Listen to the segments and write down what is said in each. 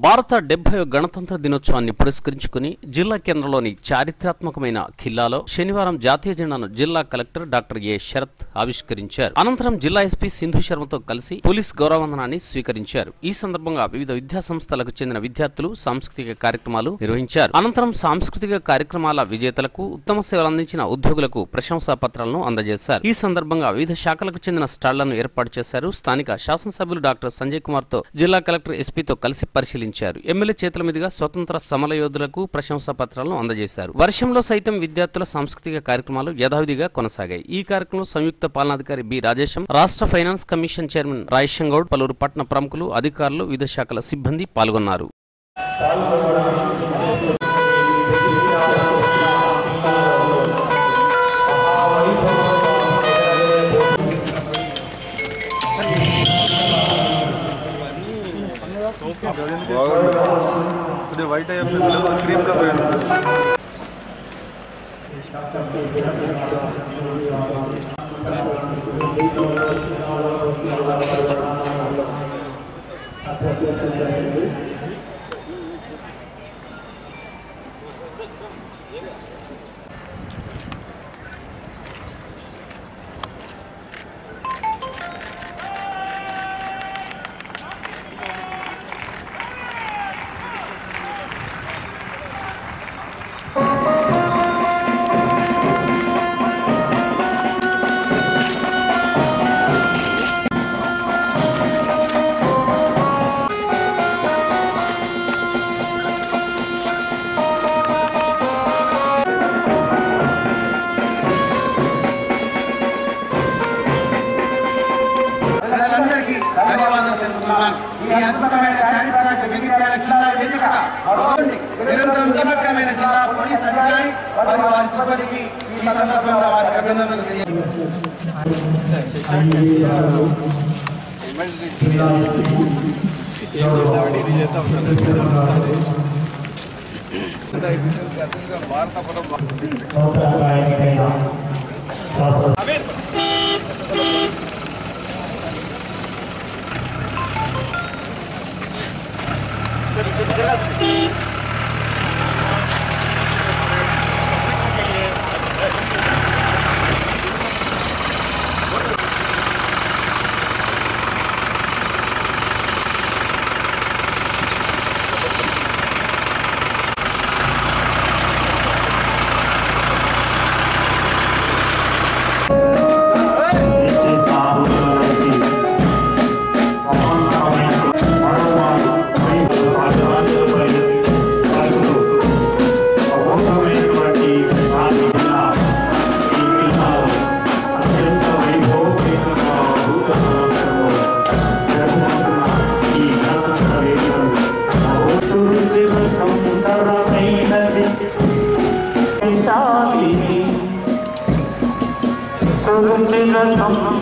భారత 70వ గణతంత్ర దినోత్సవాన్ని పురస్కరించుకుని జిల్లా కేంద్రంలోని చారిత్రాత్మకమైన ఖిల్లాలో శనివారం జాతీయ జెండాను జిల్లా కలెక్టర్ డాక్టర్ ఏ శరత్ ఆవిష్కరించారు. అనంతరం జిల్లా ఎస్పీ సింధు శర్మతో కలిసి పోలీస్ గౌరవవందనాన్ని స్వీకరించారు. ఈ సందర్భంగా వివిధ విద్యా సంస్థలకు చెందిన విద్యార్థులు సాంస్కృతిక కార్యక్రమాలు నిర్వహించారు. అనంతరం సాంస్కృతిక కార్యక్రమాల విజేతలకు, ఉత్తమ సేవలు అందించిన ఉద్యోగులకు ప్రశంసా పత్రాలను అందజేశారు. ఈ సందర్భంగా వివిధ శాఖలకు చెందిన స్టాళ్లను ఏర్పాటు చేశారు. స్థానిక శాసనసభ్యులు డాక్టర్ సంజయ్ కుమార్ తో జిల్లా కలెక్టర్ ఎస్పీతో కలిసి పరిశీలించారు. ఎమ్మెల్యే చేతుల మీదుగా స్వతంత్ర సమర యోధులకు ప్రశంసా పత్రాలను అందజేశారు. వర్షంలో సైతం విద్యార్థుల సాంస్కృతిక కార్యక్రమాలు యథావిధిగా కొనసాగాయి. ఈ కార్యక్రమంలో సంయుక్త పాలనాధికారి బి రాజేశం, రాష్ట్ర finance commission chairman Rajesham Goud, పలువురు పట్టణ ప్రముఖులు, అధికారులు, వివిధ శాఖల సిబ్బంది పాల్గొన్నారు. వైట్ క్రీమ్ కలర్ నిరంతరం నిమగ్నమైన జిల్లా పోలీస్ అధికారి మరియు వారి సిబ్బందికి ఈ సందర్భంగా వారి అభినందనలు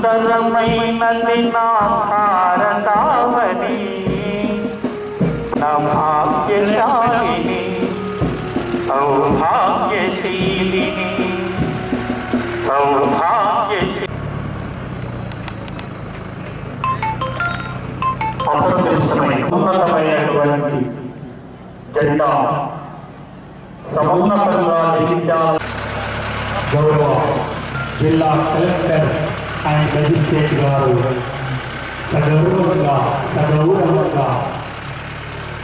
సుందరమైనది నా భారతావని, నా భాగ్యశాలిని, సౌభాగ్యశీలిని, ఉన్నతమైనటువంటి జెండా సమున్నతంగా దిగించాలి. గౌరవ జిల్లా కలెక్టర్ అండ్ మెజిస్ట్రేట్ గారు సగౌరవంగా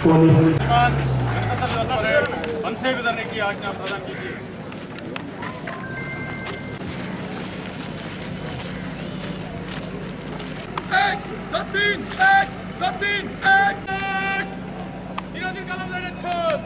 పోలీసు आज्ञा प्रदान कीजिए। एक दो तीन निराजन कलम लेने छोड़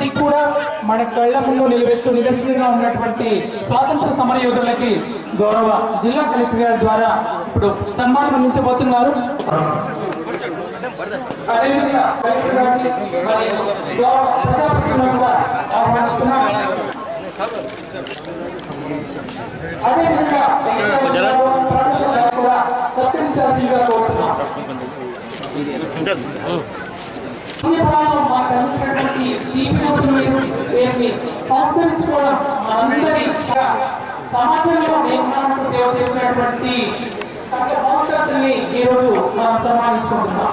ఇప్పటికి కూడా మన కళ్ళ ముందు నిదర్శనంగా ఉన్నటువంటి స్వాతంత్ర సమర యోధులకి గౌరవ జిల్లా కలెక్టర్ గారి ద్వారా ఇప్పుడు సన్మానం అందించబోతున్నారు. అదేవిధంగా కలెక్టర్ గారిని మరి గౌరవ ప్రజాప్రతినిధులను కూడా ఆహ్వానిస్తున్నాం. అదేవిధంగా కూడా సత్కరించాల్సిందిగా కోరుతున్నాం. మాకు అందించినటువంటి సంస్కరించుకోవడం మనందరి సమాజంలో నిర్మాణకు సేవ చేసినటువంటి సంస్కృతిని ఈరోజు మనం సన్మానించుకుంటున్నాం.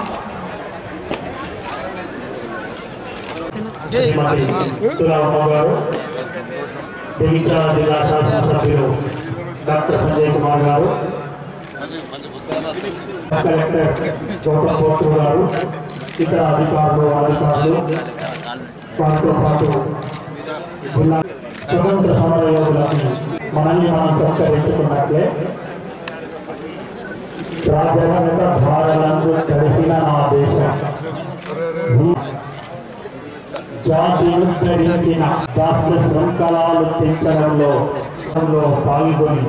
జిల్లా శాసనసభ్యులు డాక్టర్ సంజయ్ కుమార్ గారు, కలెక్టర్ గౌతమ్ గారు, ఇతర అధికారులు వారితో పాటు జిల్లా స్వతంత్ర సమర యోధులకు మనల్ని మనం సత్కరించుకున్నట్లే రాజ్యాంగ భారతంలో కలిసిన నా దేశం జాతి ఉద్ధరించిన రాష్ట్ర శృంఖలాలు తెంచడంలో పాల్గొని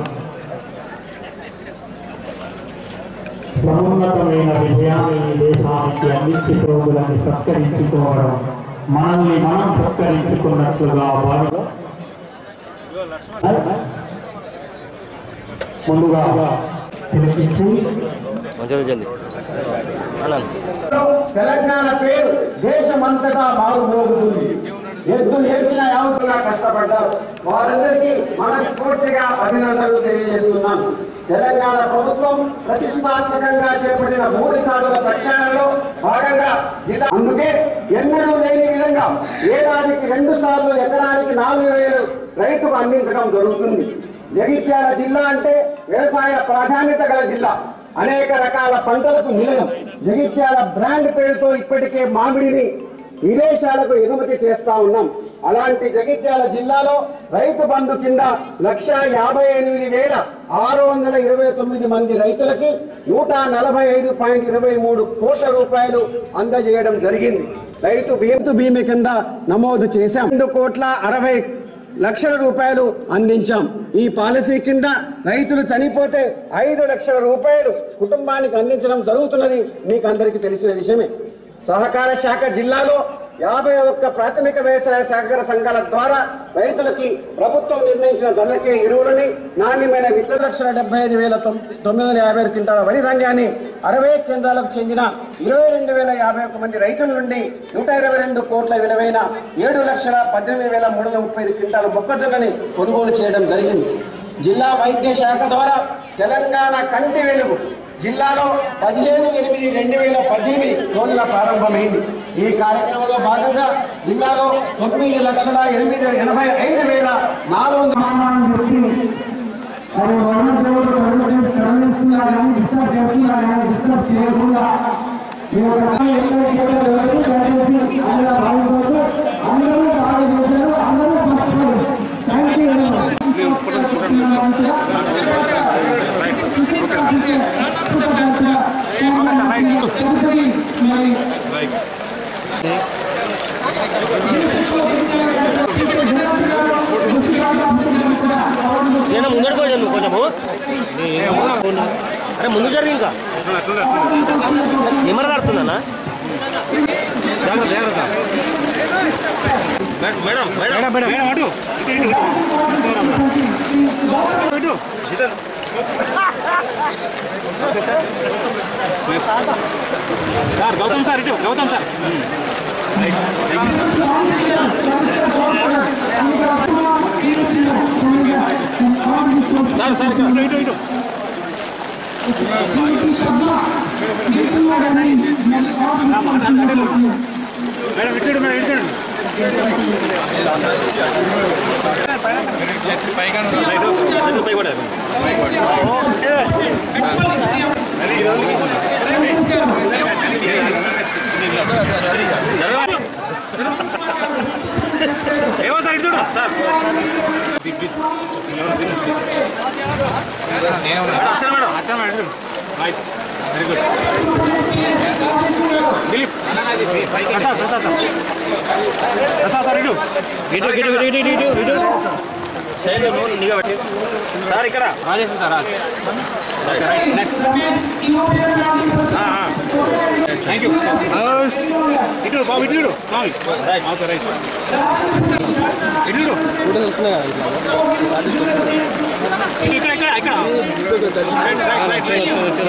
సమున్నతమైన విజయాన్ని ఈ దేశానికి అందించే రోజులని సత్కరించుకోవడం, మనల్ని మనం సత్కరించుకున్నట్లుగా భావిగా ముందుగా తిలకించి తెలంగాణ పేరు దేశమంతటా మారుమోగుతుంది. ఎద్దు నేర్చిన అవసరంగా కష్టపడ్డారు. వారందరికీ మనస్ఫూర్తిగా అభినందనలు తెలియజేస్తున్నాను. తెలంగాణ ప్రభుత్వం ప్రతిష్టాత్మకంగా చేపట్టిన భూ రికార్డుల ప్రక్షాళనలో భాగంగా జిల్లా అందుకే ఎన్నడూ లేని విధంగా ఏడాదికి 2 సార్లు ఎకరానికి 4,000 రైతుకు అందించడం జరుగుతుంది. జగిత్యాల జిల్లా అంటే వ్యవసాయ ప్రాధాన్యత గల జిల్లా. అనేక రకాల పంటలకు నిలయం. జగిత్యాల బ్రాండ్ పేరుతో ఇప్పటికే మామిడిని విదేశాలకు ఎగుమతి చేస్తా ఉన్నాం. అలాంటి జగిత్యాల జిల్లాలో రైతు బంధు కింద 1,58,629 మంది రైతులకి 145.23 కోట్ల రూపాయలు అందజేయడం జరిగింది. రైతు బీమా కింద నమోదు చేశాం. 2,60 లక్షల రూపాయలు అందించాం. ఈ పాలసీ కింద రైతులు చనిపోతే 5 లక్షల రూపాయలు కుటుంబానికి అందించడం జరుగుతున్నది మీకు అందరికీ తెలిసిన విషయమే. సహకార శాఖ జిల్లాలో 51 ప్రాథమిక వ్యవసాయ సహకార సంఘాల ద్వారా రైతులకి ప్రభుత్వం నిర్ణయించిన ధరలకే ఎరువులని నాణ్యమైన 2,75,950 క్వింటాల వరి ధాన్యాన్ని 60 కేంద్రాలకు చెందిన 22,051 మంది రైతుల నుండి 122 కోట్ల విలువైన 7,18,335 క్వింటాల మొక్కజొన్నని కొనుగోలు చేయడం జరిగింది. జిల్లా వైద్య శాఖ ద్వారా తెలంగాణ కంటి వెలుగు జిల్లాలో 15/8/2018 రోజున ప్రారంభమైంది. ఈ కార్యక్రమంలో భాగంగా జిల్లాలో ముందడుకో కొంచెము అరే ముందు జరిగి ఇంకా నిమ్మరదాడుతుందన్నా మేడం మేడం మేడం అటు సార్ గౌతమ్ సార్ ఇటు గౌతమ్ సార్ సార్ సార్ ఇటు ఇటు మేడం ఇటు మేడం ఇటు పై కూడా ఏమో సార్ ఇటు sir madam madam right very good Dilip sir ఇక్కడ రాజేష్ సార్ థ్యాంక్ యూ ఇటు బాబు ఇటు ఓకే రైట్ ఇటు ఇక్కడ ఇక్కడ ఇక్కడ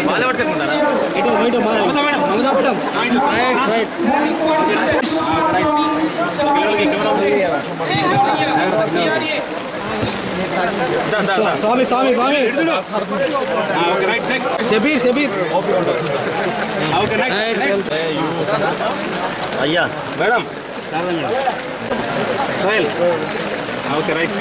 బాగా పట్టుకుంటారా ఇటు ఇటు మమతా మేడం రైట్ రైట్ పిల్లలకి Swami Swami Swami okay right next Shabbir Shabbir okay right అయ్యా మేడం ట్రయల్ ఓకే రైట్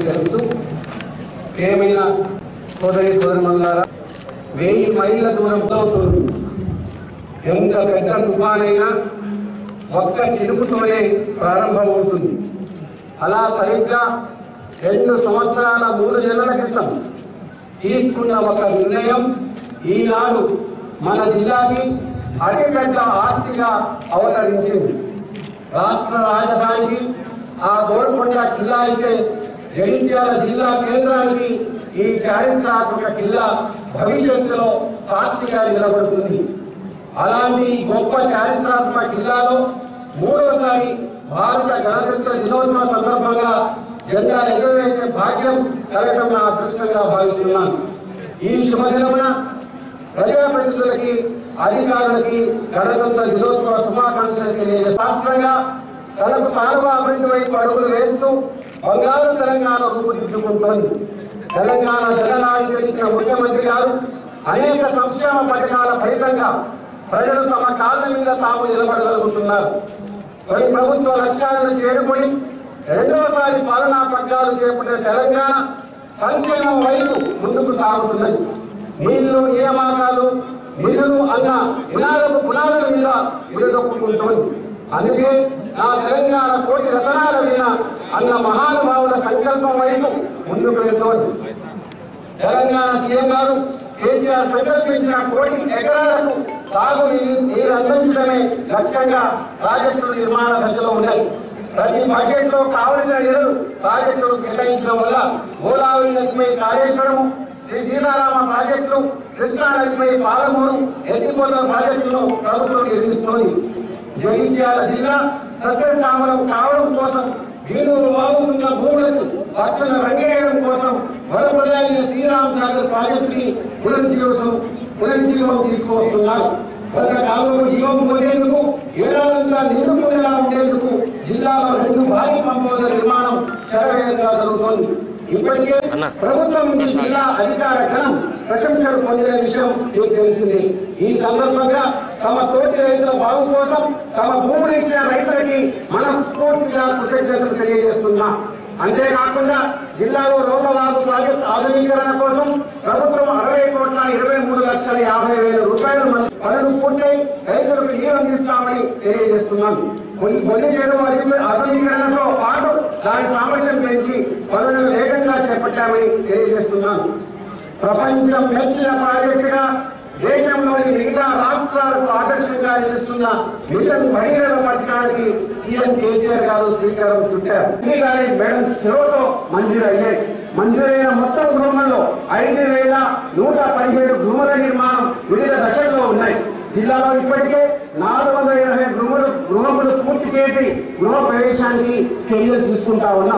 జరుగుతూ ప్రియమైన సోదరి సోదరులారా 1000 మైళ్ళ దూరంలో ఉంటుంది. ఎంత పెద్ద తుఫానైనా ఒక్క చినుకుతోనే ప్రారంభమవుతుంది. అలా సరిగ్గా 2 సంవత్సరాల 3 నెలల క్రితం తీసుకున్న ఒక నిర్ణయం ఈనాడు మన జిల్లాకి అతిపెద్ద ఆస్తిగా అవతరించింది. రాష్ట్ర రాజధానికి ఆ గోల్కొండ కిల్లా అయితే జగిత్యాల జిల్లా కేంద్రానికి ఈ చారిత్రాత్మక కిల్లా భవిష్యత్తులో సాక్షిగా నిలబడుతుంది. అలాంటి గొప్ప చారిత్రాత్మక కిల్లాలో 3వసారి భారత గణతంత్ర దినోత్సవ సందర్భంగా జెండా ఎగురవేసే భాగ్యం కలగడం నా అదృష్టంగా భావిస్తున్నాను. ఈ శుభదినమున ప్రజాప్రతినిధులకి అధికారులకి గణతంత్ర దినోత్సవ శుభాకాంక్షలు తెలియజేస్తారు. రాష్ట్రంగా తనకు తానుగా అభివృద్ధి వైపు అడుగులు వేస్తూ బంగారు తెలంగాణ రూపుదిద్దుకుంటోంది. తెలంగాణ జగనాన్ని తెలిసిన ముఖ్యమంత్రి గారు అనేక సంక్షేమ పథకాల ఫలితంగా ప్రజలు తమ కాళ్ళ మీద తాము నిలబడగలుగుతున్నారు. కొన్ని ప్రభుత్వ లక్ష్యాలను చేరుకొని 2వసారి పాలనా పగ్గాలు చేపట్టిన తెలంగాణ సంక్షేమం వైపు ముందుకు సాగుతున్నది. నీళ్లు నియామకాలు నిధులు అన్న నినాదపు పునాదుల మీద నిలదొక్కుంటోంది. అందుకే నా తెలంగాణ కోటి రతనాల మీద అన్న మహానుభావుల సంకల్పం వైపు ముందుకు వెళ్తోంది. తెలంగాణ సీఎం గారు కేసీఆర్ సంకల్పించిన 1 కోటి ఎకరాలకు సాగు నీరు అందించడమే లక్ష్యంగా ప్రాజెక్టులు నిర్మాణ దశలో ఉన్నాయి. ప్రతి బడ్జెట్ లో కావలసిన నిధులు ప్రాజెక్టులు కేటాయించడం వల్ల గోదావరి నదిపై కాళేశ్వరం, శ్రీ సీతారామ ప్రాజెక్టులు, కృష్ణా నదిపై పాలమూరు, ఎత్తిపోతల ప్రాజెక్టులను ప్రభుత్వం నిర్మిస్తోంది. జగిత్యాల జిల్లా సస్యశ్యామలం కావడం కోసం వీధులు బాగుతున్న భూములకు పచ్చని రంగేయడం కోసం వరప్రధాని శ్రీరామ్ సాగర్ ప్రాజెక్టుని పునరుజ్జీవం తీసుకువస్తున్నారు. గత కాలంలో జీవం పోసేందుకు ఏడాదంతా నిండుకుండగా ఉండేందుకు జిల్లాలో 2 భారీ పంపుల నిర్మాణం శరవేగంగా జరుగుతోంది. ఇప్పటికే ప్రభుత్వం నుంచి జిల్లా అధికార గణం ప్రశంసలు పొందిన విషయం మీకు తెలిసింది. ఈ సందర్భంగా తమ తోటి రైతుల బాగు కోసం తమ భూములు ఇచ్చిన రైతులకి మనస్ఫూర్తిగా కృతజ్ఞతలు తెలియజేస్తున్నాం. అంతేకాకుండా జిల్లాలో రోమవాగు ప్రాజెక్టు ఆధునీకరణ కోసం ప్రభుత్వం 60,23,50,50,000 రూపాయలు పనులు పూర్తయి రైతులకు నీరు అందిస్తామని తెలియజేస్తున్నాం. కొన్ని చెరువు ఆధునీకరణతో పాటు దాని సామర్థ్యం పెంచి పనులను వేగంగా చేపట్టామని తెలియజేస్తున్నాం. ప్రపంచం మెచ్చిన ప్రాజెక్టుగా దేశంలోని మిగతా రాష్ట్రాలకు ఆదర్శంగా నిలుస్తున్న మిషన్ భగీరథ పథకానికి సీఎం కేసీఆర్ గారు శ్రీకారం చుట్టారు. మేడం చెరువుతో మంజూరయ్యాయి. మంజూరైన మొత్తం గృహంలో 5,117 గృహల నిర్మాణం వివిధ దశల్లో ఉన్నాయి. జిల్లాలో ఇప్పటికే 480 గృహములు పూర్తి చేసి గృహ ప్రవేశానికి చర్యలు తీసుకుంటా ఉన్నాం.